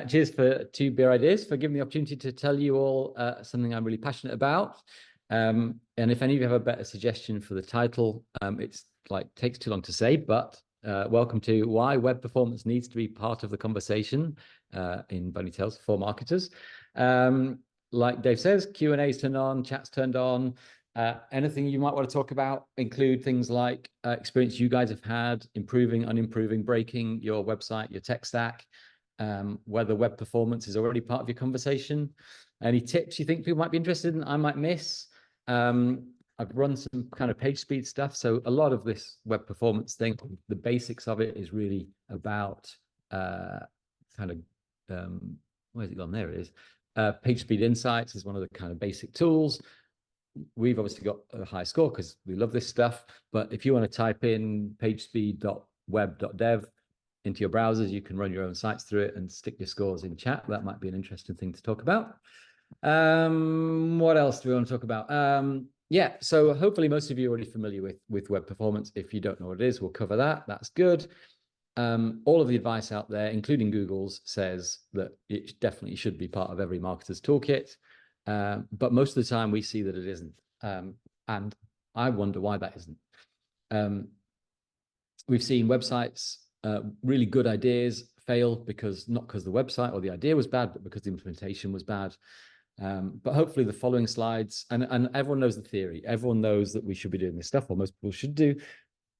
cheers to Beer Ideas for giving me the opportunity to tell you all something I'm really passionate about. And if any of you have a better suggestion for the title, it's like takes too long to say, but welcome to why web performance needs to be part of the conversation in Bunny Tales for marketers. Like Dave says, Q&A is turned on, chat's turned on. Anything you might want to talk about include things like experience you guys have had, improving, unimproving, breaking your website, your tech stack, whether web performance is already part of your conversation. Any tips you think people might be interested in, I might miss. I've run some kind of page speed stuff. So a lot of this web performance thing, the basics of it is really about where's it gone? There it is. Page speed insights is one of the kind of basic tools. We've obviously got a high score because we love this stuff. But if you want to type in pagespeed.web.dev into your browsers, you can run your own sites through it and stick your scores in chat. That might be an interesting thing to talk about. What else do we want to talk about? Yeah, so hopefully most of you are already familiar with web performance. If you don't know what it is, we'll cover that. That's good. All of the advice out there, including Google's, says that it definitely should be part of every marketer's toolkit. But most of the time we see that it isn't. And I wonder why that isn't. We've seen websites, really good ideas fail not because the website or the idea was bad, but because the implementation was bad. But hopefully the following slides, and everyone knows the theory. Everyone knows that we should be doing this stuff, or most people should do.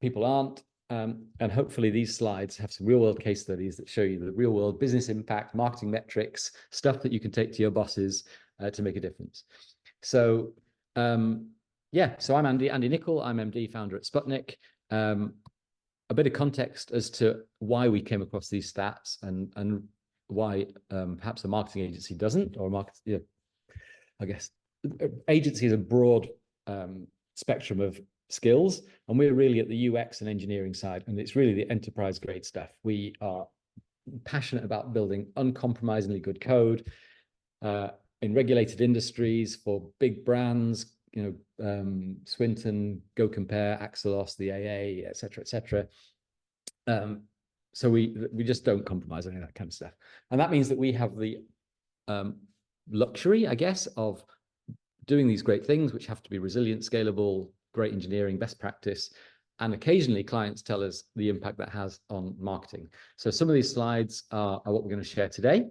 People aren't. And hopefully these slides have some real world case studies that show you the real world business impact, marketing metrics, stuff that you can take to your bosses to make a difference. So yeah, so I'm Andy Nicol. I'm MD, founder at Sputnik. A bit of context as to why we came across these stats and why perhaps a marketing agency doesn't, or I guess agency is a broad spectrum of skills, and we're really at the UX and engineering side, and it's really the enterprise grade stuff. We are passionate about building uncompromisingly good code in regulated industries for big brands, Swinton, Go Compare, Axelos, the AA, etc., etc. So we just don't compromise on any of that kind of stuff, and that means that we have the luxury, I guess, of doing these great things, which have to be resilient, scalable, great engineering, best practice, and occasionally clients tell us the impact that has on marketing. So some of these slides are what we're going to share today.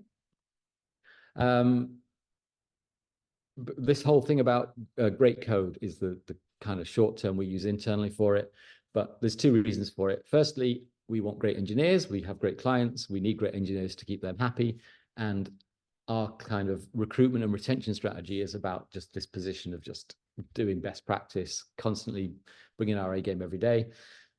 This whole thing about great code is the kind of short term we use internally for it, but there's two reasons for it. Firstly, we want great engineers. We have great clients. We need great engineers to keep them happy. And our kind of recruitment and retention strategy is about just this position of just doing best practice, constantly bringing our A game every day.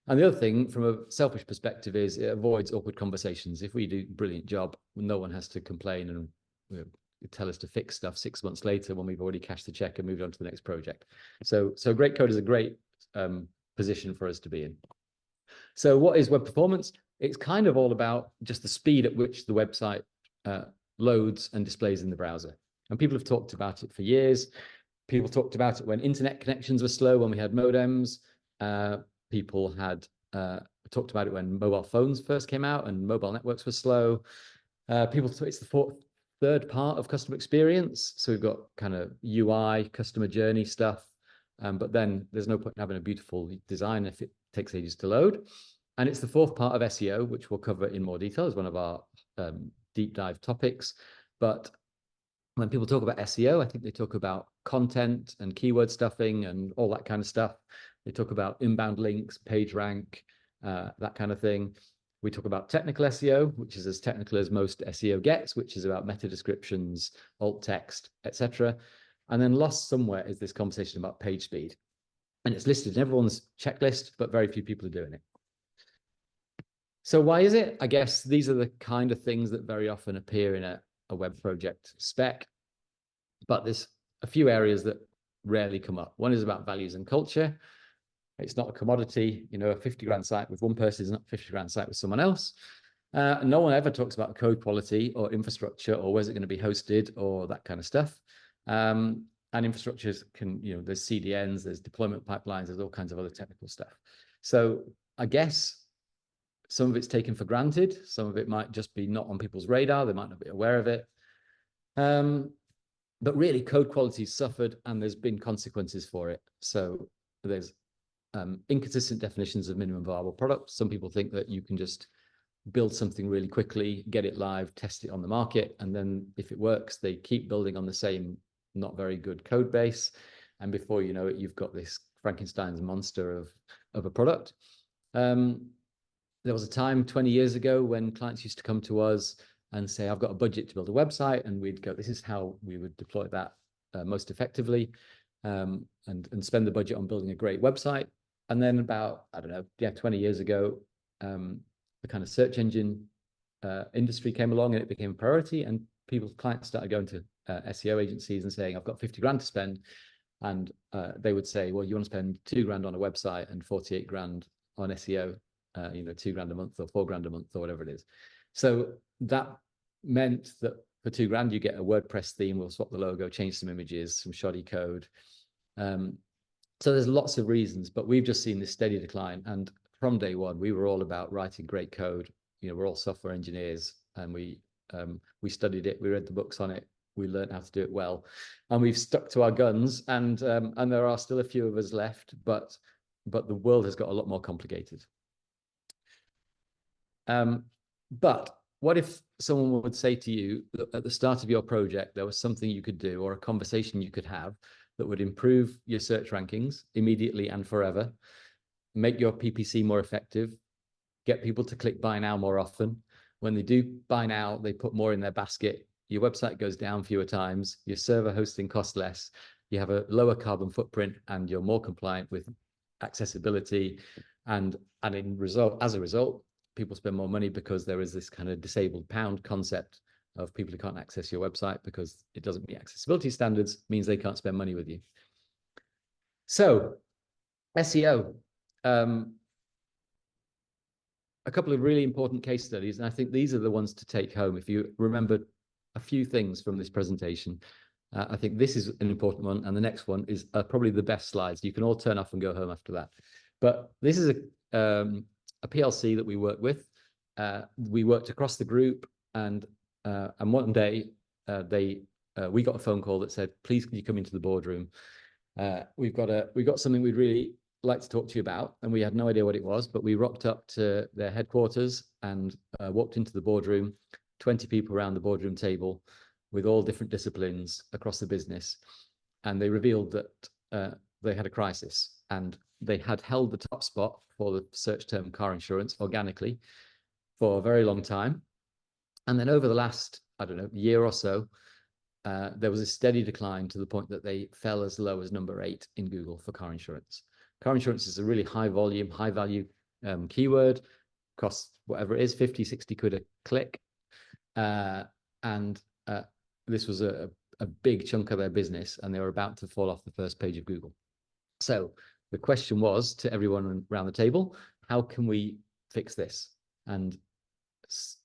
And the other thing, from a selfish perspective, is it avoids awkward conversations. If we do a brilliant job, no one has to complain and tell us to fix stuff 6 months later when we've already cashed the check and moved on to the next project. So great code is a great position for us to be in. So what is web performance? It's kind of all about just the speed at which the website loads and displays in the browser. And people have talked about it for years. People talked about it when internet connections were slow, when we had modems. People had talked about it when mobile phones first came out and mobile networks were slow. It's the third part of customer experience. So we've got kind of UI, customer journey stuff. But then there's no point in having a beautiful design if it takes ages to load. And it's the fourth part of SEO, which we'll cover in more detail as one of our deep dive topics. But when people talk about SEO, I think they talk about content and keyword stuffing and all that kind of stuff. They talk about inbound links, page rank, that kind of thing. We talk about technical SEO, which is as technical as most SEO gets, which is about meta descriptions, alt text, etc. And then lost somewhere is this conversation about page speed. And it's listed in everyone's checklist, but very few people are doing it. So why is it? I guess these are the kind of things that very often appear in a web project spec, but there's a few areas that rarely come up. One is about values and culture. It's not a commodity. A 50 grand site with one person is not a 50 grand site with someone else. No one ever talks about code quality or infrastructure or where's it going to be hosted or that kind of stuff. And infrastructures there's CDNs, there's deployment pipelines, there's all kinds of other technical stuff. So I guess Some of it's taken for granted. Some of it might just be not on people's radar. They might not be aware of it. But really, code quality suffered, and there's been consequences for it. So there's inconsistent definitions of minimum viable product. Some people think that you can just build something really quickly, get it live, test it on the market, and then if it works, they keep building on the same not very good code base. And before you know it, you've got this Frankenstein's monster of a product. There was a time 20 years ago when clients used to come to us and say, I've got a budget to build a website, and we'd go, this is how we would deploy that most effectively, and spend the budget on building a great website. And then about, I don't know, 20 years ago, the kind of search engine industry came along, and it became a priority, and clients started going to SEO agencies and saying, I've got 50 grand to spend. And they would say, well, you want to spend 2 grand on a website and 48 grand on SEO, 2 grand a month or 4 grand a month or whatever it is. So that meant that for 2 grand, you get a WordPress theme. We'll swap the logo, change some images, some shoddy code. So there's lots of reasons, but we've just seen this steady decline. And from day one, we were all about writing great code. We're all software engineers, and we studied it. We read the books on it. We learned how to do it well, and we've stuck to our guns. And there are still a few of us left, but the world has got a lot more complicated. But what if someone would say to you that at the start of your project, there was something you could do or a conversation you could have that would improve your search rankings immediately and forever, make your PPC more effective, get people to click buy now more often. When they do buy now, they put more in their basket. Your website goes down fewer times, your server hosting costs less, you have a lower carbon footprint, and you're more compliant with accessibility. And as a result, people spend more money, because there is this kind of disabled pound concept of people who can't access your website because it doesn't meet accessibility standards, means they can't spend money with you. So SEO, a couple of really important case studies, and I think these are the ones to take home. If you remember a few things from this presentation, I think this is an important one, and the next one is probably the best slides. You can all turn off and go home after that. But this is a PLC that we work with. We worked across the group, and one day we got a phone call that said, please, can you come into the boardroom? We've got something we'd really like to talk to you about. And we had no idea what it was, but we rocked up to their headquarters and walked into the boardroom, 20 people around the boardroom table with all different disciplines across the business. And they revealed that they had a crisis, and they had held the top spot for the search term car insurance organically for a very long time. And then over the last, I don't know, year or so, there was a steady decline to the point that they fell as low as number 8 in Google for car insurance. Car insurance is a really high volume, high value keyword, costs whatever it is, 50, 60 quid a click. And this was a big chunk of their business, and they were about to fall off the first page of Google. So the question was to everyone around the table, how can we fix this? And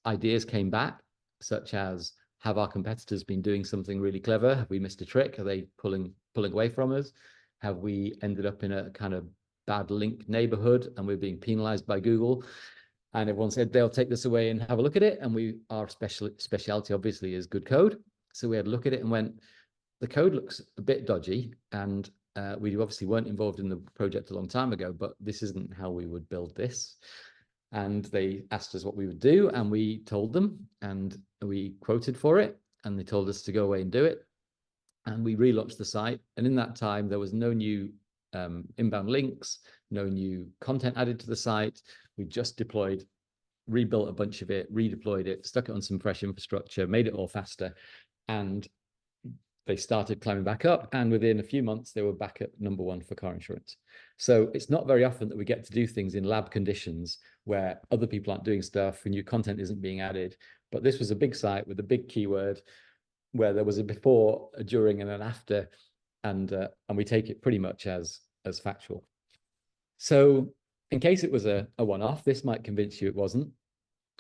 ideas came back, such as, have our competitors been doing something really clever? Have we missed a trick? Are they pulling away from us? Have we ended up in a kind of bad link neighborhood and we're being penalized by Google? And everyone said they'll take this away and have a look at it. And our specialty obviously is good code. So we had a look at it and went, the code looks a bit dodgy. And we obviously weren't involved in the project a long time ago, but this isn't how we would build this. And they asked us what we would do, and we told them, and we quoted for it, and they told us to go away and do it. And we relaunched the site. And in that time, there was no new inbound links, no new content added to the site. We just rebuilt a bunch of it, redeployed it, stuck it on some fresh infrastructure, made it all faster. And they started climbing back up. And within a few months, they were back at number 1 for car insurance. So it's not very often that we get to do things in lab conditions where other people aren't doing stuff and new content isn't being added. But this was a big site with a big keyword where there was a before, a during, and an after. And we take it pretty much as factual. So in case it was a one-off, this might convince you it wasn't.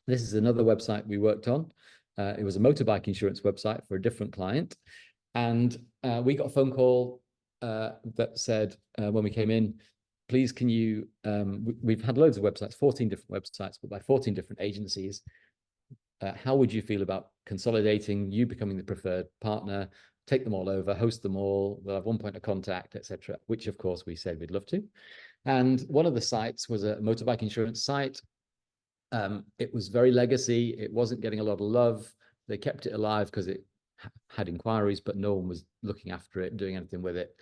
This is another website we worked on. It was a motorbike insurance website for a different client. And we got a phone call that said, when we came in, please can you, we've had loads of websites, 14 different websites, but by 14 different agencies. How would you feel about consolidating, you becoming the preferred partner, take them all over, host them all, we'll have one point of contact, etc., which of course we said we'd love to. And one of the sites was a motorbike insurance site. It was very legacy. It wasn't getting a lot of love. They kept it alive because it had inquiries, but no one was looking after it, doing anything with it.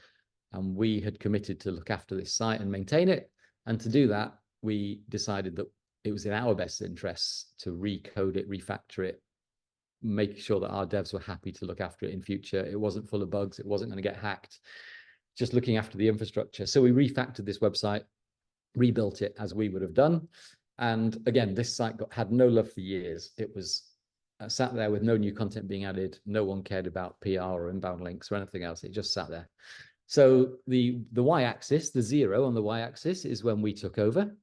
And we had committed to look after this site and maintain it. And to do that, we decided that it was in our best interests to recode it, refactor it, make sure that our devs were happy to look after it in future. It wasn't full of bugs. It wasn't going to get hacked. Just looking after the infrastructure. So we refactored this website, rebuilt it as we would have done. And again, this site had no love for years. It was sat there with no new content being added. No one cared about PR or inbound links or anything else. It just sat there. So the y-axis, the 0 on the y-axis, is when we took over.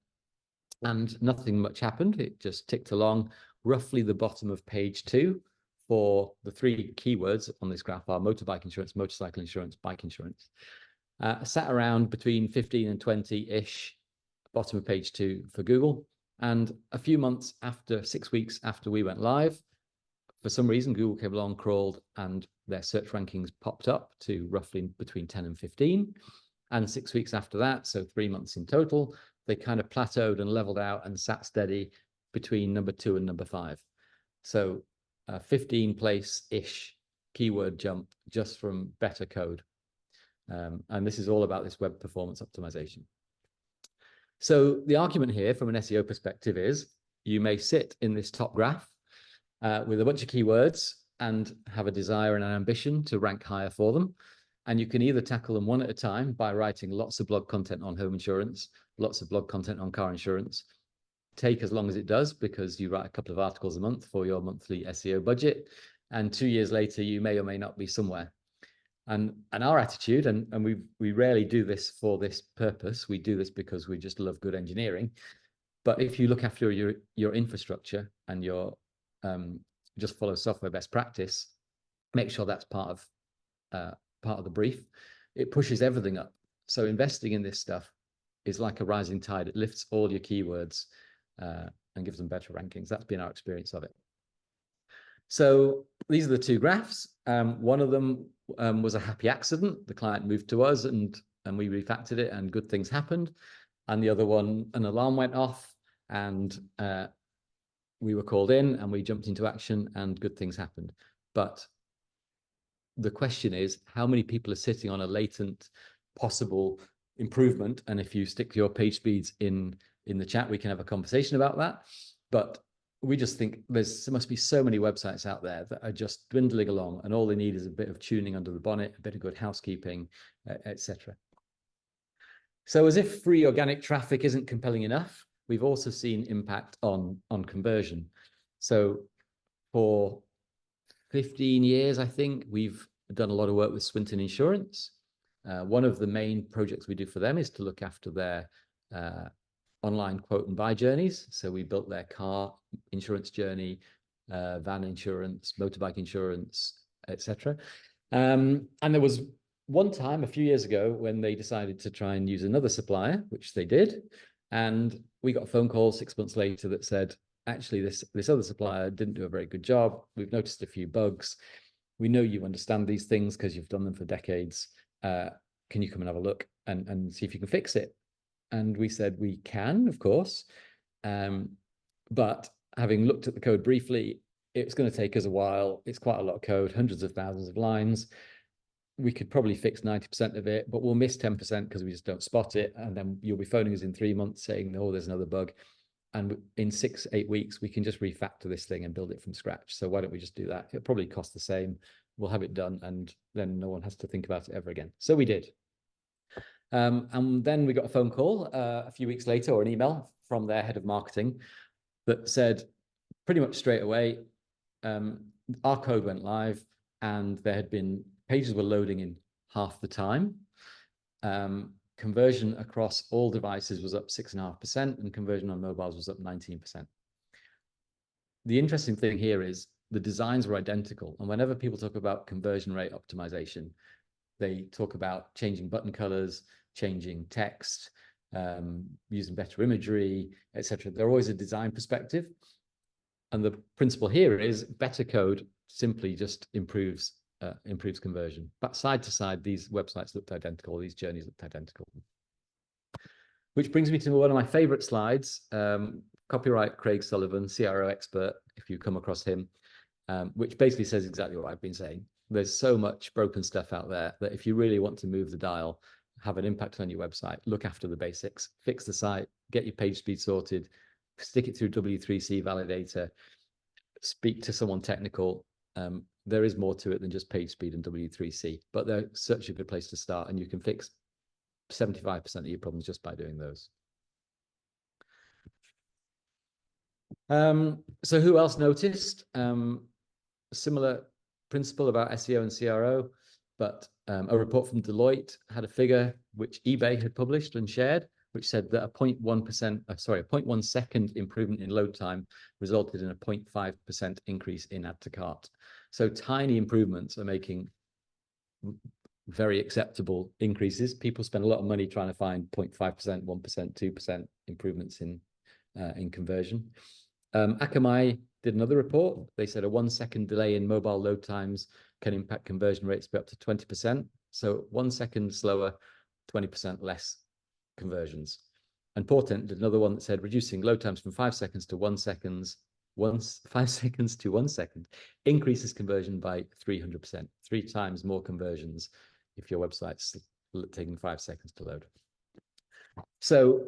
And nothing much happened. It just ticked along. Roughly the bottom of page 2 for the 3 keywords on this graph are motorbike insurance, motorcycle insurance, bike insurance. Sat around between 15 and 20-ish, bottom of page 2 for Google. And a few months after, 6 weeks after we went live, for some reason, Google came along, crawled, and their search rankings popped up to roughly between 10 and 15. And 6 weeks after that, so 3 months in total, they kind of plateaued and leveled out and sat steady between number 2 and number 5. So 15 place-ish keyword jump just from better code. And this is all about this web performance optimization. So the argument here from an SEO perspective is you may sit in this top graph with a bunch of keywords and have a desire and an ambition to rank higher for them. And you can either tackle them one at a time by writing lots of blog content on home insurance, lots of blog content on car insurance. Take as long as it does because you write a couple of articles a month for your monthly SEO budget. And 2 years later, you may or may not be somewhere. And our attitude, and we rarely do this for this purpose. We do this because we just love good engineering. But if you look after your infrastructure and your just follow software best practice, make sure that's part of the brief. It pushes everything up. So investing in this stuff is like a rising tide. It lifts all your keywords and gives them better rankings. That's been our experience of it. So these are the 2 graphs. One of them was a happy accident. The client moved to us and we refactored it and good things happened. And the other one, an alarm went off and we were called in and we jumped into action and good things happened. But the question is, how many people are sitting on a latent possible improvement? And if you stick your page speeds in the chat, we can have a conversation about that. But we just think there must be so many websites out there that are just dwindling along and all they need is a bit of tuning under the bonnet, a bit of good housekeeping, etc. So as if free organic traffic isn't compelling enough, we've also seen impact on conversion. So for 15 years, I think, we've done a lot of work with Swinton Insurance. One of the main projects we do for them is to look after their online quote and buy journeys. So we built their car insurance journey, van insurance, motorbike insurance, etc. And there was one time a few years ago when they decided to try and use another supplier, which they did. And we got a phone call 6 months later that said, actually, this other supplier didn't do a very good job. We've noticed a few bugs. We know you understand these things because you've done them for decades. Can you come and have a look and see if you can fix it? And we said, we can, of course. But having looked at the code briefly, it's going to take us a while. It's quite a lot of code, hundreds of thousands of lines. We could probably fix 90% of it, but we'll miss 10% because we just don't spot it. And then you'll be phoning us in 3 months saying, oh, there's another bug. And in 6-8 weeks, we can just refactor this thing and build it from scratch. So why don't we just do that? It'll probably cost the same. We'll have it done, and then no one has to think about it ever again. So we did. And then we got a phone call a few weeks later, or an email from their head of marketing that said pretty much straight away, our code went live and there had been pages were loading in half the time. Conversion across all devices was up 6.5% and conversion on mobiles was up 19%. The interesting thing here is the designs were identical. And whenever people talk about conversion rate optimization, they talk about changing button colors, changing text, using better imagery, etc. They're always a design perspective. And the principle here is better code simply just improves conversion. But side to side, these websites looked identical, these journeys looked identical. Which brings me to one of my favorite slides, copyright Craig Sullivan, CRO expert, if you come across him, which basically says exactly what I've been saying. There's so much broken stuff out there that if you really want to move the dial, have an impact on your website, look after the basics, fix the site, get your page speed sorted, stick it through W3C validator, speak to someone technical. There is more to it than just page speed and W3C, but they're such a good place to start, and you can fix 75% of your problems just by doing those. So who else noticed? Similar principle about SEO and CRO, but a report from Deloitte had a figure which eBay had published and shared, which said that a 0.1 second improvement in load time resulted in a 0.5% increase in add to cart. So tiny improvements are making very acceptable increases. People spend a lot of money trying to find 0.5%, 1%, 2% improvements in conversion. Akamai did another report. They said a 1 second delay in mobile load times can impact conversion rates by up to 20%. So 1 second slower, 20% less conversions. And Portent did another one that said reducing load times from 5 seconds to 1 second, 5 seconds to 1 second increases conversion by 300%, 3 times more conversions if your website's taking 5 seconds to load. So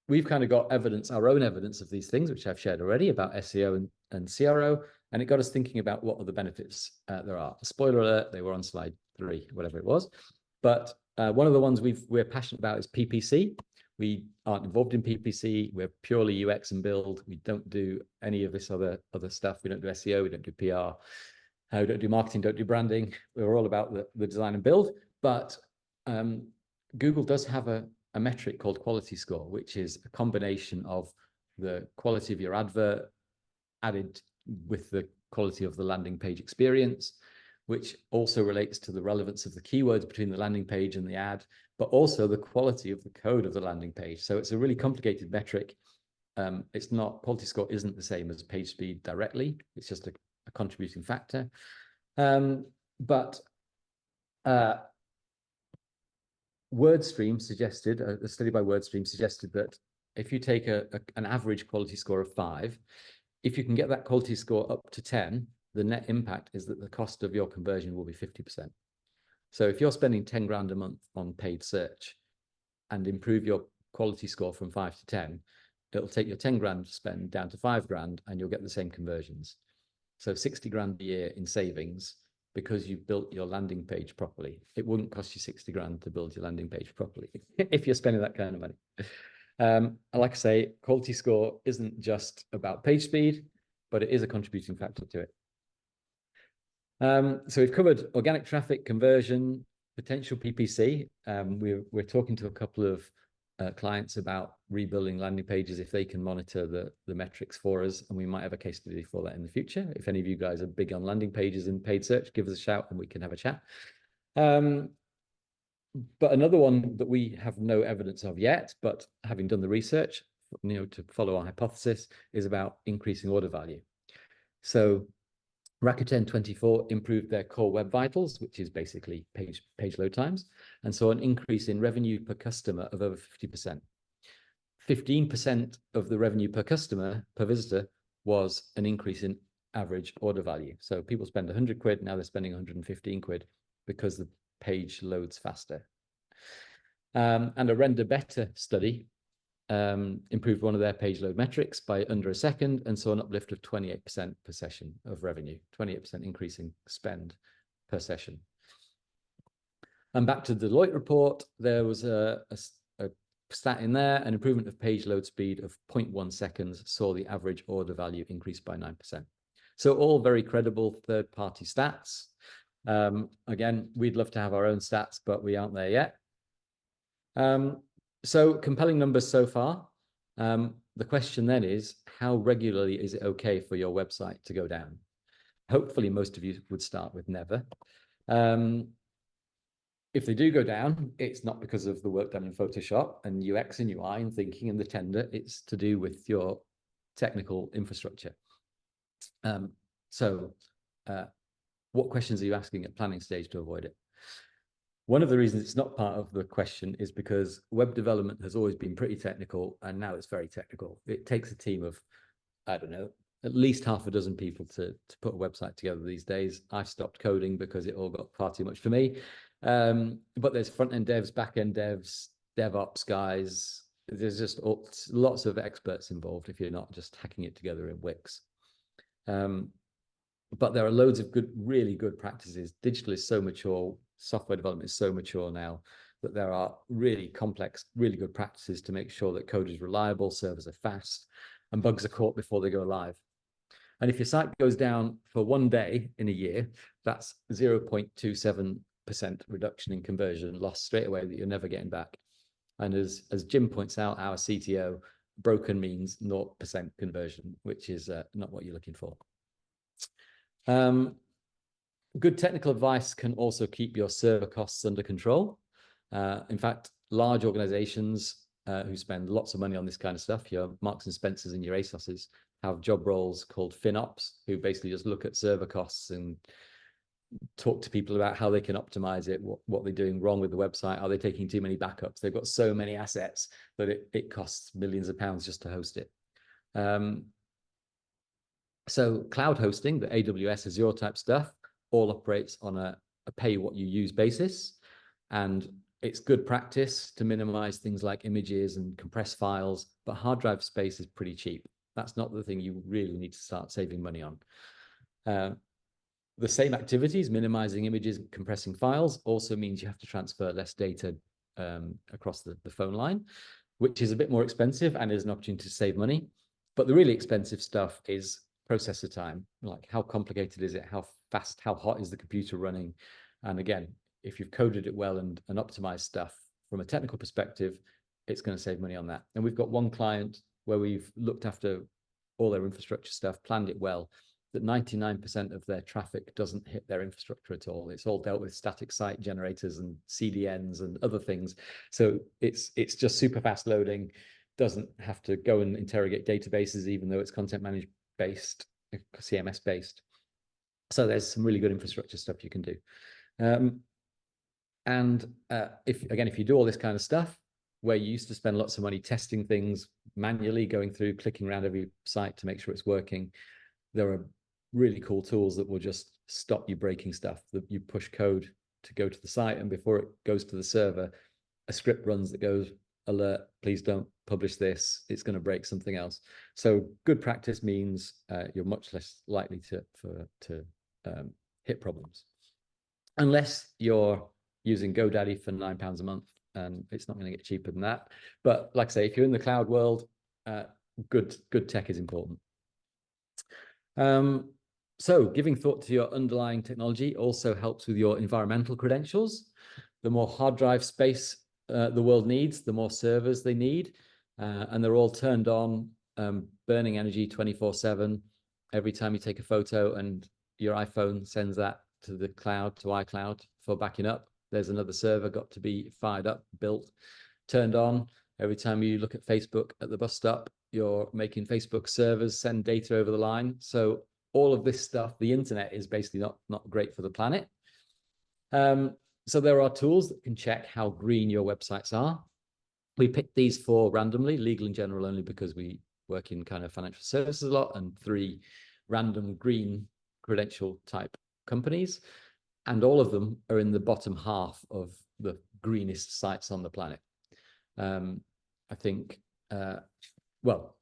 we've kind of got evidence, our own evidence of these things, which I've shared already about SEO and CRO, and it got us thinking about what other benefits there are. Spoiler alert, they were on slide 3, whatever it was. But one of the ones we're passionate about is PPC. We aren't involved in PPC. We're purely UX and build. We don't do any of this other stuff. We don't do SEO. We don't do PR. We don't do marketing. Don't do branding. We're all about the design and build. But Google does have a metric called quality score, which is a combination of the quality of your advert added with the quality of the landing page experience, which also relates to the relevance of the keywords between the landing page and the ad, but also the quality of the code of the landing page. So it's a really complicated metric. It's not, quality score isn't the same as page speed directly. It's just a contributing factor. But WordStream suggested, a study by WordStream suggested that if you take an average quality score of 5, if you can get that quality score up to 10, the net impact is that the cost of your conversion will be 50%. So if you're spending 10 grand a month on paid search and improve your quality score from 5 to 10, it'll take your 10 grand spend down to 5 grand and you'll get the same conversions. So 60 grand a year in savings because you built your landing page properly. It wouldn't cost you 60 grand to build your landing page properly if you're spending that kind of money. Like I say, quality score isn't just about page speed, but it is a contributing factor to it. So we've covered organic traffic, conversion, potential PPC. We're talking to a couple of clients about rebuilding landing pages if they can monitor the metrics for us, and we might have a case study for that in the future. If any of you guys are big on landing pages and paid search, give us a shout and we can have a chat. But another one that we have no evidence of yet, but having done the research, to follow our hypothesis, is about increasing order value. So Rakuten 24 improved their core web vitals, which is basically page load times, and saw an increase in revenue per customer of over 50%. 15% of the revenue per customer, per visitor, was an increase in average order value. So people spend 100 quid, now they're spending 115 quid because the page loads faster. And a Render Better study improved one of their page load metrics by under a second and saw an uplift of 28% per session of revenue, 28% increase in spend per session. And back to the Deloitte report, there was a stat in there, an improvement of page load speed of 0.1 seconds saw the average order value increase by 9%. So all very credible third-party stats. Again, we'd love to have our own stats, but we aren't there yet. So compelling numbers so far. The question then is, how regularly is it okay for your website to go down? Hopefully most of you would start with never. if they do go down, it's not because of the work done in Photoshop and UX and UI and thinking and the tender. It's to do with your technical infrastructure. So what questions are you asking at planning stage to avoid it? One of the reasons it's not part of the question is because web development has always been pretty technical, and now it's very technical. It takes a team of, I don't know, at least half a dozen people to put a website together these days. I've stopped coding because it all got far too much for me. But there's front-end devs, back-end devs, DevOps guys. There's just lots of experts involved if you're not just hacking it together in Wix. But there are loads of good, really good practices. Digital is so mature, software development is so mature now that there are really complex, really good practices to make sure that code is reliable, servers are fast, and bugs are caught before they go live. And if your site goes down for 1 day in a year, that's 0.27% reduction in conversion lost straight away that you're never getting back. And as Jim points out, our CTO, broken means 0% conversion, which is not what you're looking for. Good technical advice can also keep your server costs under control. In fact, large organizations who spend lots of money on this kind of stuff, your Marks and Spencers and your ASOSs, have job roles called FinOps, who basically just look at server costs and talk to people about how they can optimize it, what they're doing wrong with the website, are they taking too many backups? They've got so many assets that it costs millions of pounds just to host it. So cloud hosting, the AWS Azure type stuff, all operates on a pay what you use basis. And it's good practice to minimize things like images and compress files, but hard drive space is pretty cheap. That's not the thing you really need to start saving money on. The same activities, minimizing images, compressing files, also means you have to transfer less data across the phone line, which is a bit more expensive and is an opportunity to save money. But the really expensive stuff is processor time. Like, how complicated is it? How fast, how hot is the computer running? And again, if you've coded it well and optimized stuff from a technical perspective, it's going to save money on that. And we've got one client where we've looked after all their infrastructure stuff, planned it well, that 99% of their traffic doesn't hit their infrastructure at all. It's all dealt with static site generators and CDNs and other things. So it's just super fast loading, doesn't have to go and interrogate databases, even though it's content managed based, CMS based. So there's some really good infrastructure stuff you can do. If you do all this kind of stuff, where you used to spend lots of money testing things manually, going through, clicking around every site to make sure it's working, there are really cool tools that will just stop you breaking stuff. That you push code to go to the site, and before it goes to the server, a script runs that goes, alert, please don't publish this, it's going to break something else. So good practice means you're much less likely to hit problems, unless you're using GoDaddy for £9 a month, and it's not going to get cheaper than that. But like I say, if you're in the cloud world, good tech is important. So giving thought to your underlying technology also helps with your environmental credentials. The more hard drive space the world needs, the more servers they need, and they're all turned on, burning energy 24/7. Every time you take a photo and your iPhone sends that to the cloud, to iCloud for backing up, there's another server got to be fired up, built, turned on. Every time you look at Facebook at the bus stop, you're making Facebook servers send data over the line. So all of this stuff, the internet is basically not great for the planet. So there are tools that can check how green your websites are. We picked these 4 randomly, legal and general only because we work in kind of financial services a lot, and 3 random green credential type companies. And all of them are in the bottom half of the greenest sites on the planet. I think, well,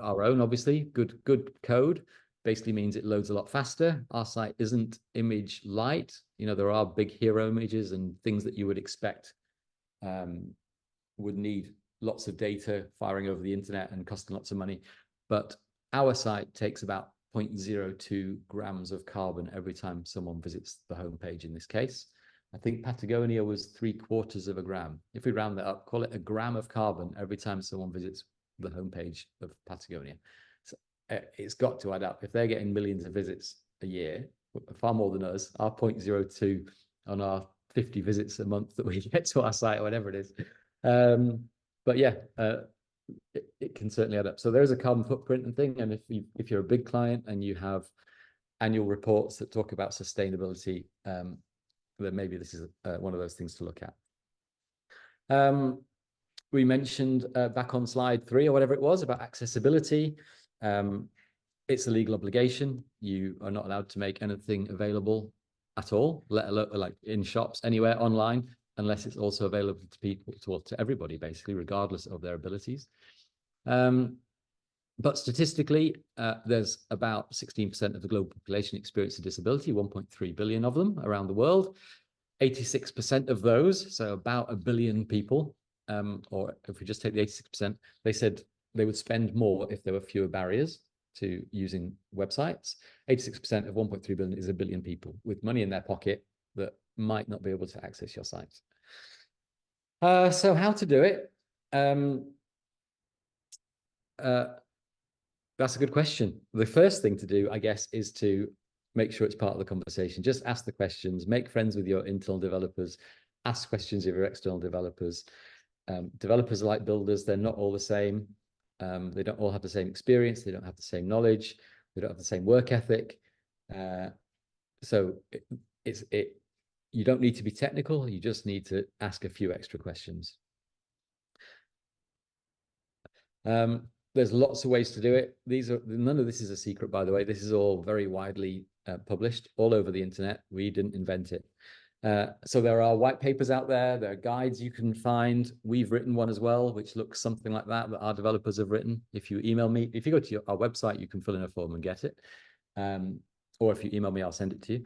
our own, obviously, good code basically means it loads a lot faster. Our site isn't image light. You know, there are big hero images and things that you would expect would need lots of data firing over the internet and costing lots of money. But our site takes about 0.02 grams of carbon every time someone visits the homepage in this case. I think Patagonia was 3/4 of a gram. If we round that up, call it a gram of carbon every time someone visits the homepage of Patagonia. So it's got to add up. If they're getting millions of visits a year, far more than us, our 0.02 on our 50 visits a month that we get to our site or whatever it is. But yeah, it can certainly add up. So there's a carbon footprint and thing. And if you're a big client and you have annual reports that talk about sustainability, then maybe this is one of those things to look at. We mentioned back on slide 3 or whatever it was about accessibility. It's a legal obligation. You are not allowed to make anything available at all, let alone like in shops, anywhere online, unless it's also available to people, to everybody, basically, regardless of their abilities. But statistically, there's about 16% of the global population experience a disability, 1.3 billion of them around the world. 86% of those, so about 1 billion people, or if we just take the 86%, they said they would spend more if there were fewer barriers to using websites. 86% of 1.3 billion is 1 billion people with money in their pocket that might not be able to access your sites. So how to do it? That's a good question. The first thing to do, I guess, is to make sure it's part of the conversation. Just ask the questions, make friends with your internal developers, ask questions of your external developers. Developers are like builders. They're not all the same. They don't all have the same experience. They don't have the same knowledge. They don't have the same work ethic. So you don't need to be technical. You just need to ask a few extra questions. There's lots of ways to do it. None of this is a secret, by the way. This is all very widely published all over the internet. We didn't invent it. So there are white papers out there. There are guides you can find. We've written one as well, which looks something like that our developers have written. If you email me, if you go to our website, you can fill in a form and get it. Or if you email me, I'll send it to you.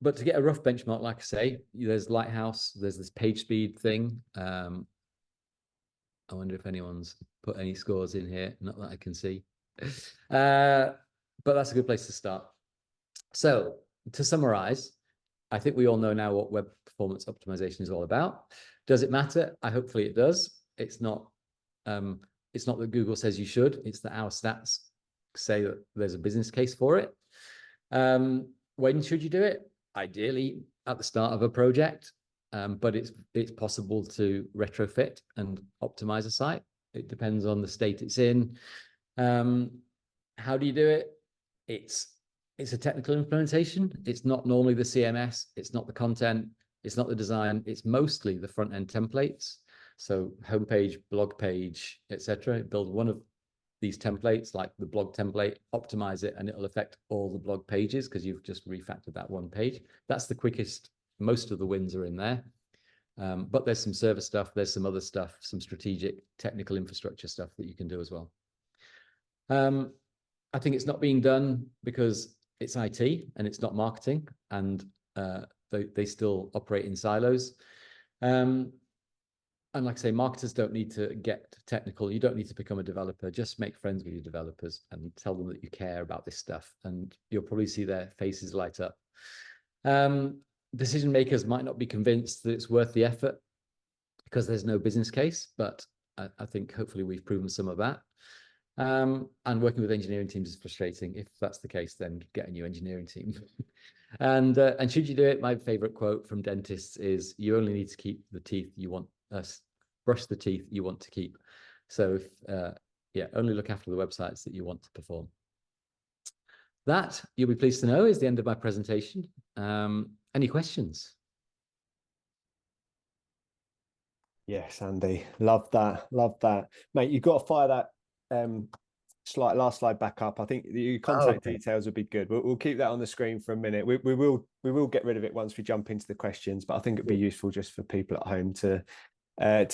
But to get a rough benchmark, like I say, there's Lighthouse, there's this page speed thing. I wonder if anyone's put any scores in here. Not that I can see. But that's a good place to start. So to summarize, I think we all know now what web performance optimization is all about. Does it matter? Hopefully it does. It's not that Google says you should. It's that our stats say that there's a business case for it. When should you do it? Ideally at the start of a project. But it's possible to retrofit and optimize a site. It depends on the state it's in. How do you do it? It's a technical implementation. It's not normally the CMS. It's not the content. It's not the design. It's mostly the front end templates. So homepage, blog page, etc. Build one of these templates, like the blog template, optimize it, and it'll affect all the blog pages because you've just refactored that one page. That's the quickest. Most of the wins are in there. But there's some server stuff, there's some other stuff, some strategic technical infrastructure stuff that you can do as well. I think it's not being done because it's IT and it's not marketing, and they still operate in silos. And like I say, marketers don't need to get technical. You don't need to become a developer. Just make friends with your developers and tell them that you care about this stuff, and you'll probably see their faces light up. Decision makers might not be convinced that it's worth the effort because there's no business case, but I think hopefully we've proven some of that. And working with engineering teams is frustrating. If that's the case, then get a new engineering team. And should you do it, my favorite quote from dentists is, "You only need to keep the teeth you want, brush the teeth you want to keep." So yeah, only look after the websites that you want to perform. That, you'll be pleased to know, is the end of my presentation. Any questions? Yes, Andy, love that, mate. You've got to fire that last slide back up. I think your contact details would be good. We'll keep that on the screen for a minute. We will get rid of it once we jump into the questions, but I think it'd be useful just for people at home to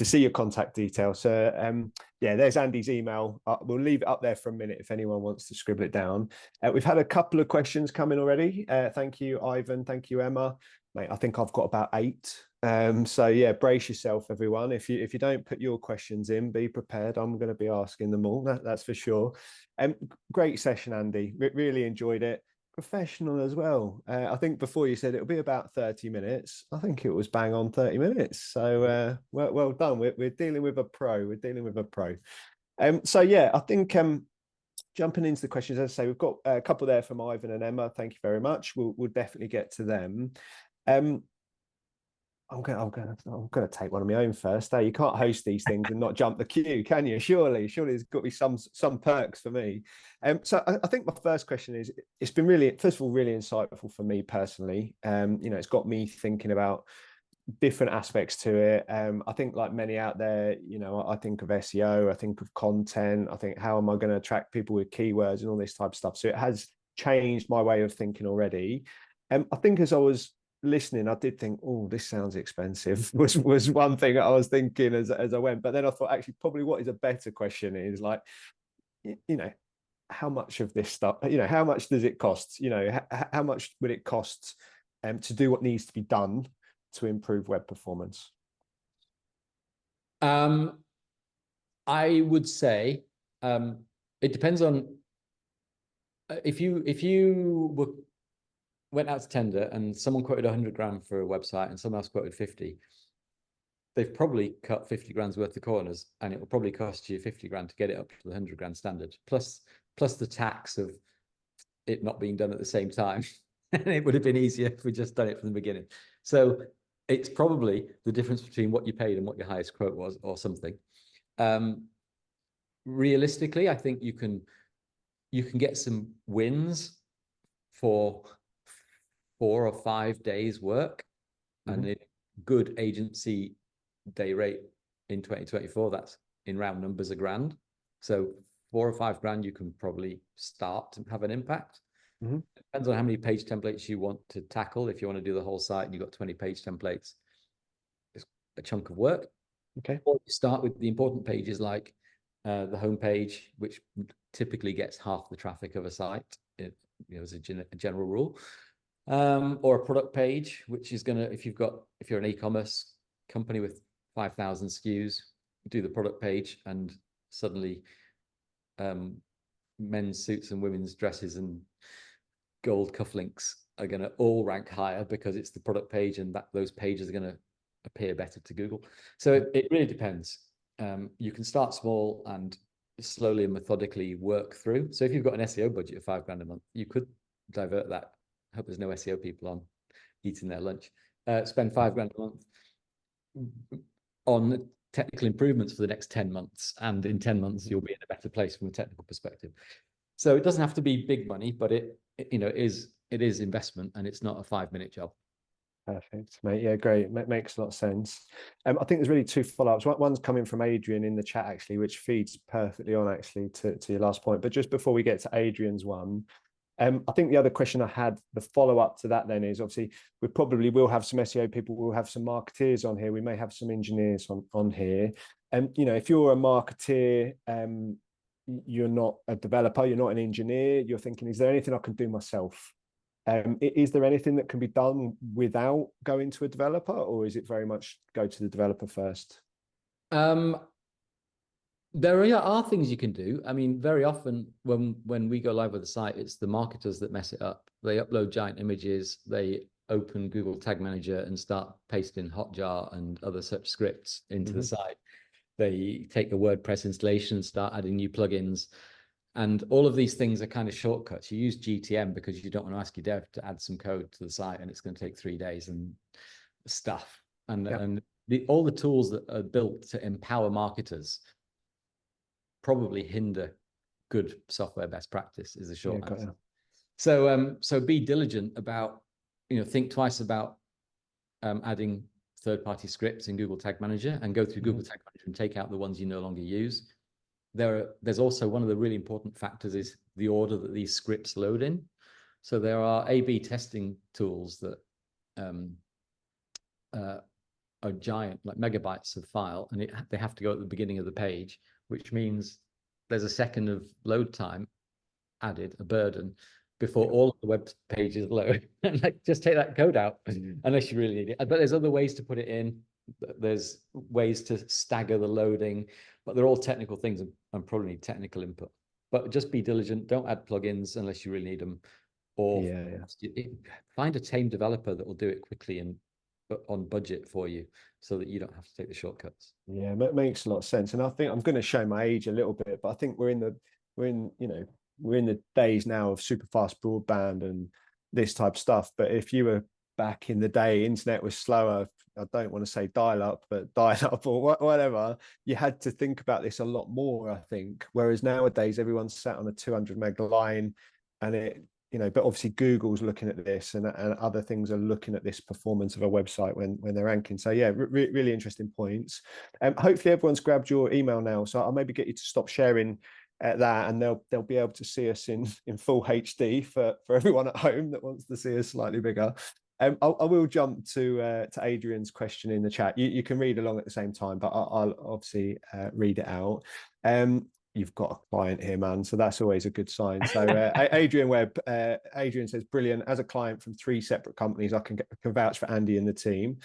see your contact details. So yeah, there's Andy's email. We'll leave it up there for a minute if anyone wants to scribble it down. We've had a couple of questions come in already. Thank you, Ivan. Thank you, Emma. Mate, I think I've got about 8. So yeah, brace yourself, everyone. If you don't put your questions in, be prepared. I'm going to be asking them all. That's for sure. Great session, Andy. Really enjoyed it. Professional as well. I think before you said it'll be about 30 minutes. I think it was bang on 30 minutes. So well done. We're dealing with a pro. So yeah, I think jumping into the questions, as I say, we've got a couple there from Ivan and Emma. Thank you very much. We'll definitely get to them. I'm gonna take one of my own first. You can't host these things and not jump the queue, can you? Surely there's got to be some perks for me. So I think my first question is, it's been really, first of all, really insightful for me personally. It's got me thinking about different aspects to it. I think, like many out there, I think of SEO, I think of content, I think, how am I going to attract people with keywords and all this type of stuff. So it has changed my way of thinking already. I think as I was listening, I did think, oh, this sounds expensive, was one thing I was thinking as I went. But then I thought, actually, probably what is a better question is, like, how much of this stuff, how much does it cost? How much would it cost to do what needs to be done to improve web performance? I would say it depends on if you went out to tender and someone quoted 100 grand for a website and someone else quoted 50. They've probably cut 50 grand's worth of corners, and it will probably cost you 50 grand to get it up to the 100 grand standard, plus the tax of it not being done at the same time. And it would have been easier if we just done it from the beginning. So it's probably the difference between what you paid and what your highest quote was, or something. Realistically, I think you can get some wins for 4 or 5 days work, and a good agency day rate in 2024, that's in round numbers a grand. So 4 or 5 grand, you can probably start to have an impact. It depends on how many page templates you want to tackle. If you want to do the whole site and you've got 20 page templates, it's a chunk of work. Okay. Or you start with the important pages, like the home page, which typically gets half the traffic of a site, as a general rule. Or a product page, which is going to, if you're an e-commerce company with 5,000 SKUs, do the product page, and suddenly men's suits and women's dresses and gold cufflinks are going to all rank higher because it's the product page, and those pages are going to appear better to Google. So it really depends. You can start small and slowly and methodically work through. So if you've got an SEO budget of 5 grand a month, you could divert that. I hope there's no SEO people on eating their lunch. Spend 5 grand a month on technical improvements for the next 10 months. And in 10 months, you'll be in a better place from a technical perspective. So it doesn't have to be big money, but it is investment, and it's not a 5-minute job. Perfect, mate. Yeah, great. Makes a lot of sense. I think there's really 2 follow-ups. One's coming from Adrian in the chat, actually, which feeds perfectly on, actually, to your last point. But just before we get to Adrian's one, I think the other question I had, the follow-up to that then, is obviously we probably will have some SEO people, we'll have some marketeers on here, we may have some engineers on here. And if you're a marketeer, you're not a developer, you're not an engineer, you're thinking, is there anything I can do myself? Is there anything that can be done without going to a developer, or is it very much go to the developer first? There are things you can do. I mean, very often when we go live with the site, it's the marketers that mess it up. They upload giant images, they open Google Tag Manager and start pasting Hotjar and other such scripts into the site. They take a WordPress installation and start adding new plugins. And all of these things are kind of shortcuts. You use GTM because you don't want to ask your dev to add some code to the site, and it's going to take 3 days and stuff. And all the tools that are built to empower marketers probably hinder good software best practice, is the short answer. So be diligent about, think twice about adding third-party scripts in Google Tag Manager, and go through Google Tag Manager and take out the ones you no longer use. There's also one of the really important factors is the order that these scripts load in. So there are A/B testing tools that are giant, like megabytes of file, and they have to go at the beginning of the page, which means there's a second of load time added, a burden, before all of the web pages load. Like, just take that code out unless you really need it. But there's other ways to put it in. There's ways to stagger the loading, but they're all technical things and probably need technical input. But just be diligent. Don't add plugins unless you really need them, or find a tame developer that will do it quickly and on budget for you, so that you don't have to take the shortcuts. Yeah, that makes a lot of sense. And I think I'm going to show my age a little bit, but I think we're in we're in the days now of super fast broadband and this type of stuff. But if you were back in the day, internet was slower. I don't want to say dial up, but dial up or whatever. You had to think about this a lot more, I think. Whereas nowadays, everyone's sat on a 200 meg line, and it, you know, but obviously Google's looking at this, and other things are looking at this performance of a website when they're ranking. So yeah, really interesting points. Hopefully everyone's grabbed your email now, so I'll maybe get you to stop sharing that, and they'll be able to see us in full HD for everyone at home that wants to see us slightly bigger. I will jump to Adrian's question in the chat. You can read along at the same time, but I'll obviously read it out. You've got a client here, man, so that's always a good sign. So Adrian Webb, Adrian says, brilliant. As a client from 3 separate companies, I can vouch for Andy and the team.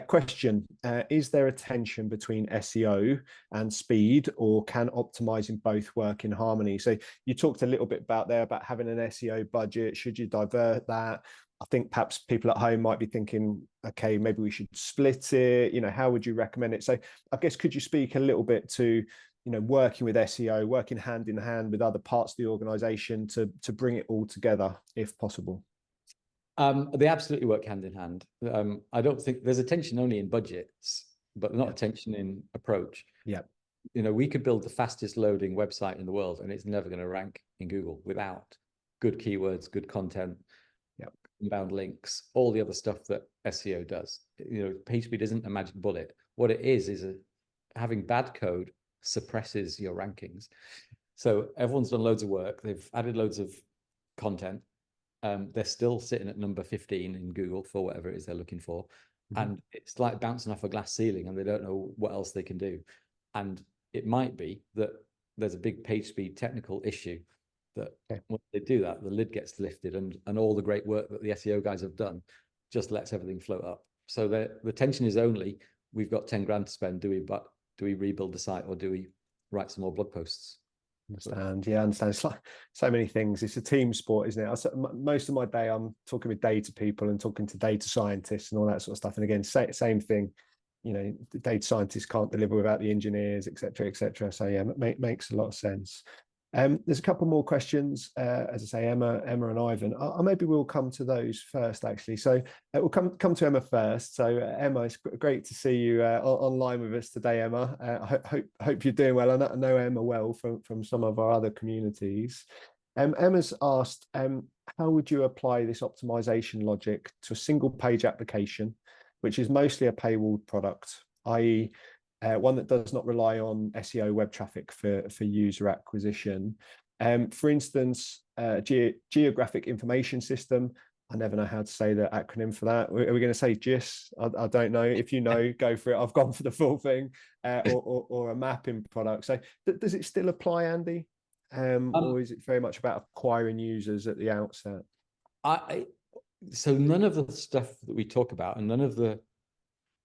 Question, is there a tension between SEO and speed, or can optimizing both work in harmony? So you talked a little bit about having an SEO budget. Should you divert that? I think perhaps people at home might be thinking, okay, maybe we should split it. You know, how would you recommend it? So I guess, could you speak a little bit to, you know, working with SEO, working hand in hand with other parts of the organization to bring it all together if possible? They absolutely work hand in hand. I don't think there's a tension only in budgets, but not a tension in approach. Yeah. You know, we could build the fastest loading website in the world, and it's never going to rank in Google without good keywords, good content, inbound links, all the other stuff that SEO does. You know, page speed isn't a magic bullet. What it is having bad code suppresses your rankings. So everyone's done loads of work. They've added loads of content. They're still sitting at number 15 in Google for whatever it is they're looking for. And it's like bouncing off a glass ceiling, and they don't know what else they can do. And it might be that there's a big page speed technical issue that when they do that, the lid gets lifted, and all the great work that the SEO guys have done just lets everything float up. So the tension is only, we've got 10 grand to spend. Do we rebuild the site, or do we write some more blog posts? Understand. Yeah, I understand. It's like so many things. It's a team sport, isn't it? Most of my day, I'm talking with data people and talking to data scientists and all that sort of stuff. And again, same thing. You know, the data scientists can't deliver without the engineers, et cetera, et cetera. So yeah, makes a lot of sense. There's a couple more questions, as I say, Emma and Ivan. Maybe we'll come to those first, actually. So we'll come to Emma first. So Emma, it's great to see you online with us today, Emma. Hope you're doing well. I know Emma well from some of our other communities. Emma's asked, how would you apply this optimization logic to a single page application, which is mostly a paywalled product, i.e., one that does not rely on SEO web traffic for user acquisition? For instance, Geographic Information System. I never know how to say the acronym for that. Are we going to say GIS? I don't know. If you know, go for it. I've gone for the full thing. Or a mapping product. So does it still apply, Andy? Or is it very much about acquiring users at the outset? So none of the stuff that we talk about and none of the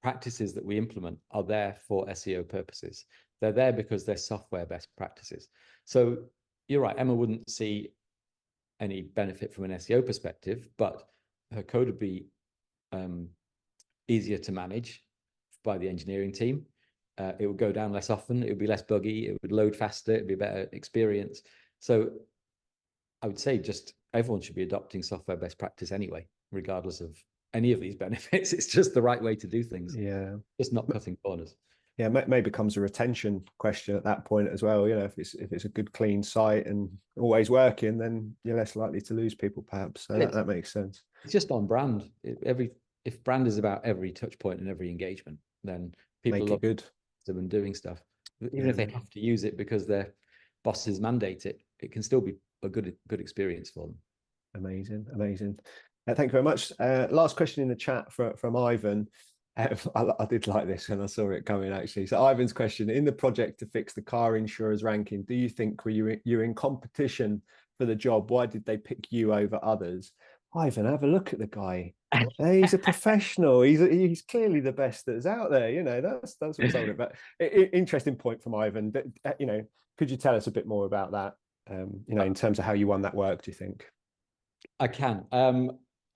practices that we implement are there for SEO purposes. They're there because they're software best practices. So you're right, Emma wouldn't see any benefit from an SEO perspective, but her code would be easier to manage by the engineering team. It would go down less often. It would be less buggy. It would load faster. It'd be a better experience. So I would say just everyone should be adopting software best practice anyway, regardless of any of these benefits. It's just the right way to do things. Yeah, just not cutting corners. Yeah, maybe becomes a retention question at that point as well. You know, if it's a good clean site and always working, then you're less likely to lose people, perhaps. So that makes sense. It's just on brand. If brand is about every touch point and every engagement, then people love good them and doing stuff. Even if they have to use it because their bosses mandate it, it can still be a good experience for them. Amazing. Thank you very much. Last question in the chat from Ivan. I did like this and I saw it coming, actually. So Ivan's question: in the project to fix the car insurers ranking, do you think you're in competition for the job? Why did they pick you over others? Ivan, have a look at the guy. He's a professional. He's clearly the best that's out there. You know, that's what's holding it. But interesting point from Ivan. You know, could you tell us a bit more about that? You know, in terms of how you won that work, do you think? I can.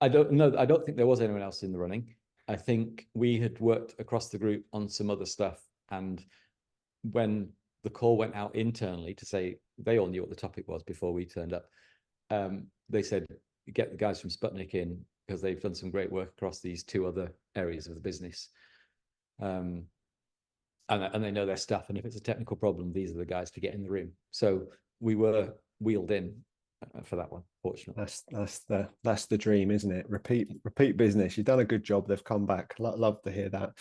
I don't know. I don't think there was anyone else in the running. I think we had worked across the group on some other stuff. And when the call went out internally to say, they all knew what the topic was before we turned up. They said, get the guys from Sputnik in because they've done some great work across these 2 other areas of the business. And they know their stuff. And if it's a technical problem, these are the guys to get in the room. So we were wheeled in for that one, fortunately. That's the dream, isn't it? Repeat business. You've done a good job. They've come back. Love to hear that.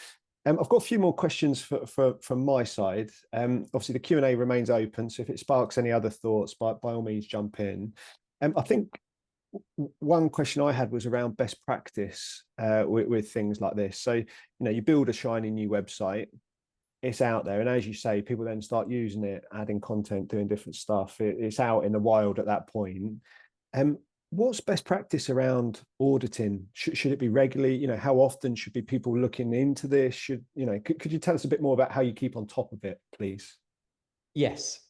I've got a few more questions from my side. Obviously, the Q&A remains open. So if it sparks any other thoughts, by all means, jump in. I think one question I had was around best practice with things like this. So, you build a shiny new website, it's out there, and as you say, people then start using it, adding content, doing different stuff. It's out in the wild at that point. What's best practice around auditing? Should it be regularly? How often should be people looking into this? Could you tell us a bit more about how you keep on top of it, please? Yes.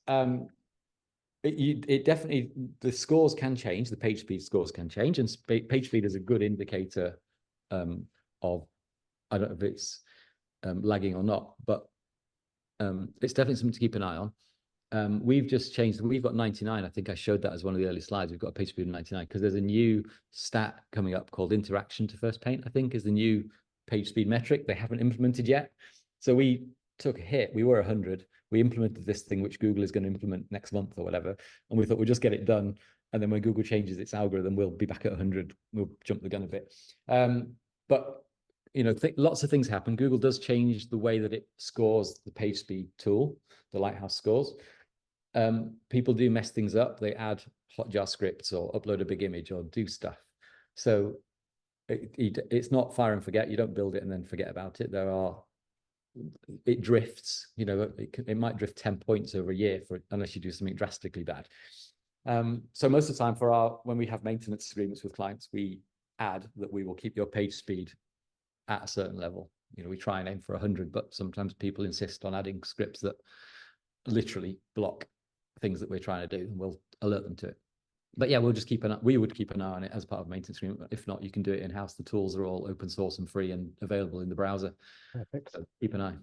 It definitely, the scores can change, the page speed scores can change, and page speed is a good indicator of, I don't know if it's lagging or not, but it's definitely something to keep an eye on. We've just changed, we've got 99. I think I showed that as one of the early slides. We've got a page speed of 99 because there's a new stat coming up called interaction to first paint, I think is the new page speed metric they haven't implemented yet. So we took a hit. We were 100. We implemented this thing, which Google is going to implement next month or whatever. And we thought we'll just get it done. And then when Google changes its algorithm, we'll be back at 100. We'll jump the gun a bit. But lots of things happen. Google does change the way that it scores the page speed tool, the Lighthouse scores. People do mess things up. They add Hotjar scripts or upload a big image or do stuff. So it's not fire and forget. You don't build it and then forget about it. It drifts. It might drift 10 points over a year unless you do something drastically bad. So most of the time when we have maintenance agreements with clients, we add that we will keep your page speed at a certain level. We try and aim for 100, but sometimes people insist on adding scripts that literally block things that we're trying to do, and we'll alert them to it. But yeah, we would keep an eye on it as part of maintenance agreement. If not, you can do it in-house. The tools are all open source and free and available in the browser. Perfect. So keep an eye.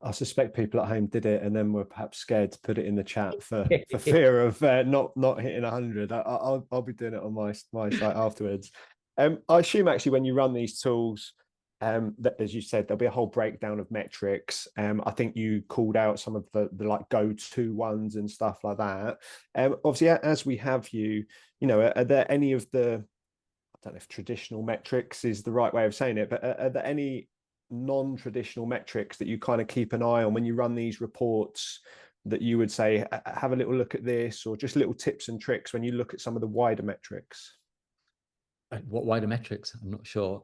I suspect people at home did it and then were perhaps scared to put it in the chat for fear of not hitting 100. I'll be doing it on my site afterwards. I assume actually when you run these tools, that, as you said, there'll be a whole breakdown of metrics. I think you called out some of the like go-to ones and stuff like that. Obviously, as we have are there any of the, I don't know if traditional metrics is the right way of saying it, but are there any non-traditional metrics that you kind of keep an eye on when you run these reports that you would say, have a little look at this, or just little tips and tricks when you look at some of the wider metrics? What wider metrics? I'm not sure.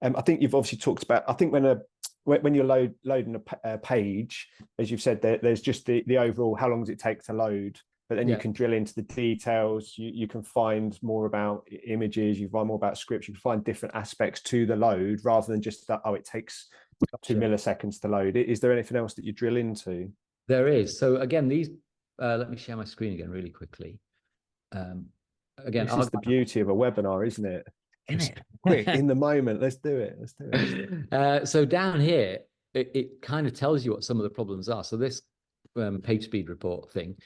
I think you've obviously talked about, I think when you're loading a page, as you've said, there's just the overall, how long does it take to load? But then you can drill into the details. You can find more about images. You find more about scripts. You can find different aspects to the load rather than just that, it takes 2 milliseconds to load. Is there anything else that you drill into? There is. So again, these, let me share my screen again really quickly. Again, this is the beauty of a webinar, isn't it? Quick, in the moment. Let's do it. So down here, it kind of tells you what some of the problems are. So this page speed report thing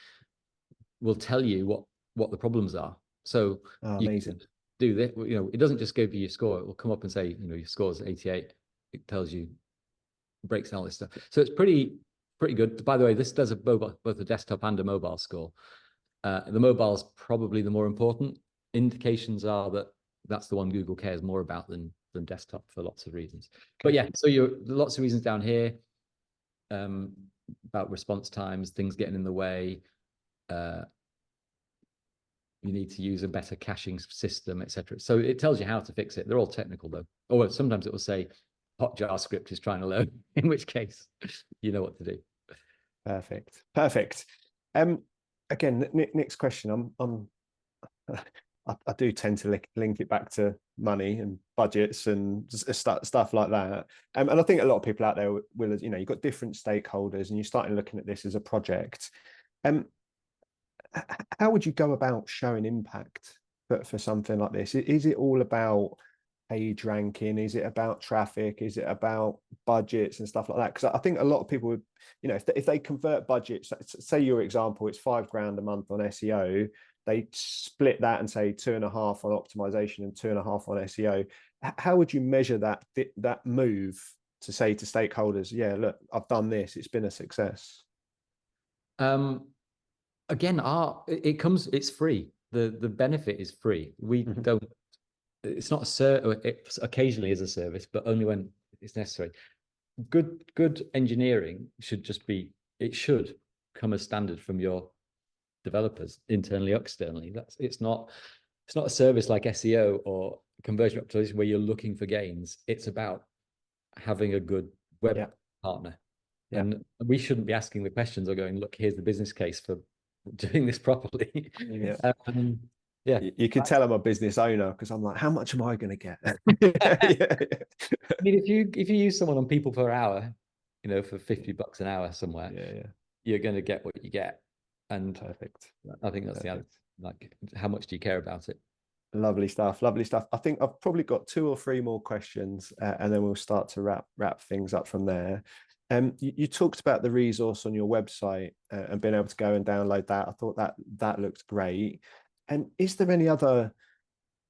will tell you what the problems are. So amazing. Do this. It doesn't just give you your score. It will come up and say, your score is 88. It tells you, breaks down all this stuff. So it's pretty good. By the way, this does both a desktop and a mobile score. The mobile is probably the more important. Indications are that that's the one Google cares more about than desktop for lots of reasons. But yeah, so lots of reasons down here about response times, things getting in the way. You need to use a better caching system, etc. So it tells you how to fix it. They're all technical though. Or sometimes it will say Hotjar script is trying to load, in which case you know what to do. Perfect. Again, next question. I do tend to link it back to money and budgets and stuff like that. And I think a lot of people out there will, you've got different stakeholders and you're starting looking at this as a project. How would you go about showing impact for something like this? Is it all about page ranking? Is it about traffic? Is it about budgets and stuff like that? Because I think a lot of people would, you know, if they convert budgets, say your example, it's $5,000 a month on SEO, they split that and say 2.5 on optimization and 2.5 on SEO. How would you measure that move to say to stakeholders, yeah, look, I've done this, it's been a success? Again, it's free. The benefit is free. We don't, it's not a service, it occasionally is a service, but only when it's necessary. Good engineering should just be, it should come as standard from your developers, internally or externally. It's not a service like SEO or conversion optimization where you're looking for gains. It's about having a good web partner. Yeah. And we shouldn't be asking the questions or going, look, here's the business case for doing this properly. Yeah. You can tell I'm a business owner because I'm like, how much am I going to get? I mean, if you use someone on people per hour, you know, for $50 an hour somewhere, you're going to get what you get. And perfect. I think that's the answer. Like, how much do you care about it? Lovely stuff. Lovely stuff. I think I've probably got 2 or 3 more questions, and then we'll start to wrap things up from there. You talked about the resource on your website and being able to go and download that. I thought that looked great. And is there any other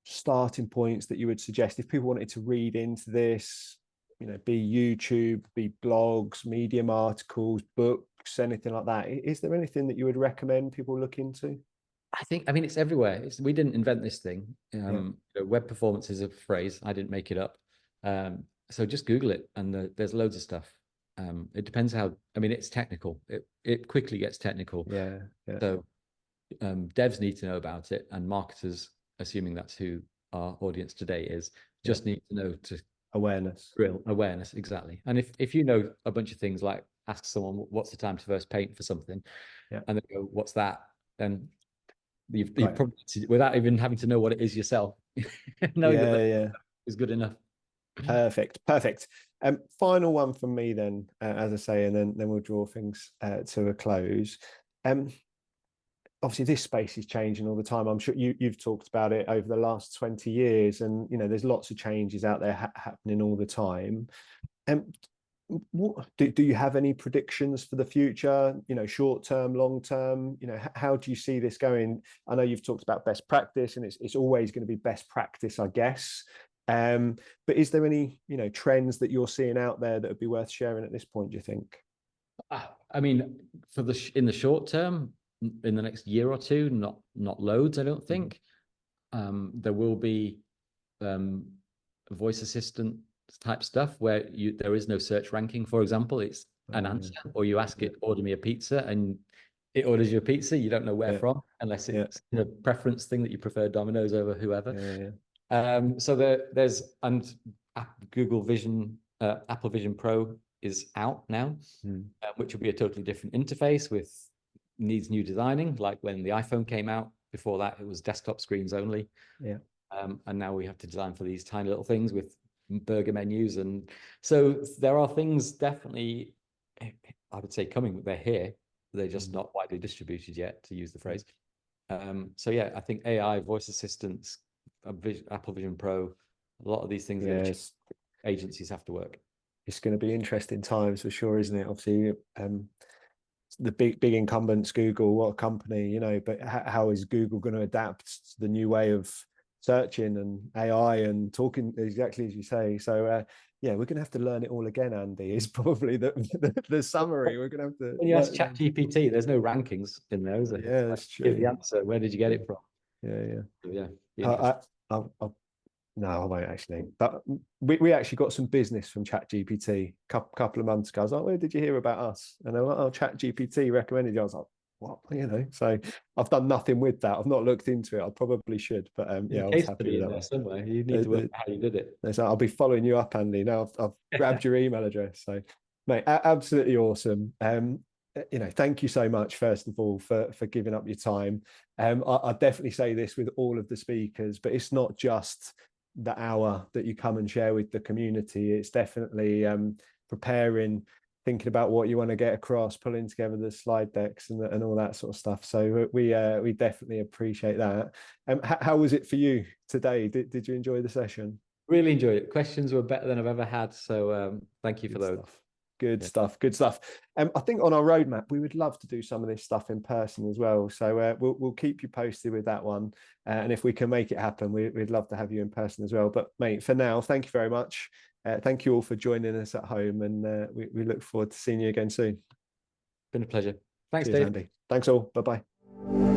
starting points that you would suggest if people wanted to read into this? You know, be YouTube, be blogs, Medium articles, books, anything like that. Is there anything that you would recommend people look into? I mean, it's everywhere. We didn't invent this thing. Web performance is a phrase. I didn't make it up. So just Google it, and there's loads of stuff. It depends how. I mean, it's technical. It quickly gets technical. Yeah. So devs need to know about it, and marketers, assuming that's who our audience today is, just need to know to awareness. Real awareness, exactly. And if you know a bunch of things, like ask someone what's the time to first paint for something, and they go, what's that? Then you've probably, without even having to know what it is yourself, knowing that is good enough. Perfect. Final one from me then, as I say, and then we'll draw things to a close. Obviously this space is changing all the time. I'm sure you've talked about it over the last 20 years, and you know there's lots of changes out there happening all the time. Do you have any predictions for the future, you know, short term, long term? You know, how do you see this going? I know you've talked about best practice, and it's always going to be best practice, I guess. But is there any, you know, trends that you're seeing out there that would be worth sharing at this point, do you think? I mean, in the short term, in the next year or two, not loads, I don't think. There will be voice assistant type stuff where there is no search ranking, for example. It's an answer, or you ask it, order me a pizza, and it orders you a pizza. You don't know where from, unless it's a preference thing that you prefer Domino's over whoever. So there's, and Google Vision, Apple Vision Pro is out now, which will be a totally different interface needs new designing, like when the iPhone came out. Before that, it was desktop screens only. And now we have to design for these tiny little things with burger menus. And so there are things definitely, I would say, coming. They're here. They're just not widely distributed yet, to use the phrase. So yeah, I think AI, voice assistants, Apple Vision Pro, a lot of these things, agencies have to work. It's going to be interesting times for sure, isn't it? Obviously, the big incumbents, Google, what a company, you know, but how is Google going to adapt to the new way of searching and AI and talking, exactly as you say? So we're going to have to learn it all again, Andy, is probably the summary. We're going to have to. When you ask ChatGPT, there's no rankings in there, is there? Yeah, that's true. Give the answer. Where did you get it from? No, I won't actually. But we actually got some business from ChatGPT a couple of months ago. I was like, where did you hear about us? And they were like, oh, ChatGPT recommended you. I was like, what? You know, so I've done nothing with that. I've not looked into it. I probably should. But I was happy with that somewhere. You need to work out how you did it. So I'll be following you up, Andy. Now I've grabbed your email address. So, mate, absolutely awesome. You know, thank you so much, first of all, for giving up your time. I definitely say this with all of the speakers, but it's not just the hour that you come and share with the community. It's definitely preparing, thinking about what you want to get across, pulling together the slide decks and all that sort of stuff. So we definitely appreciate that. How was it for you today? Did you enjoy the session? Really enjoyed it. Questions were better than I've ever had. So thank you for those. Good stuff. Good stuff. I think on our roadmap, we would love to do some of this stuff in person as well. So we'll keep you posted with that one. And if we can make it happen, we'd love to have you in person as well. But mate, for now, thank you very much. Thank you all for joining us at home, and we look forward to seeing you again soon. Been a pleasure. Thanks, Cheers, Dave. Andy. Thanks all. Bye-bye.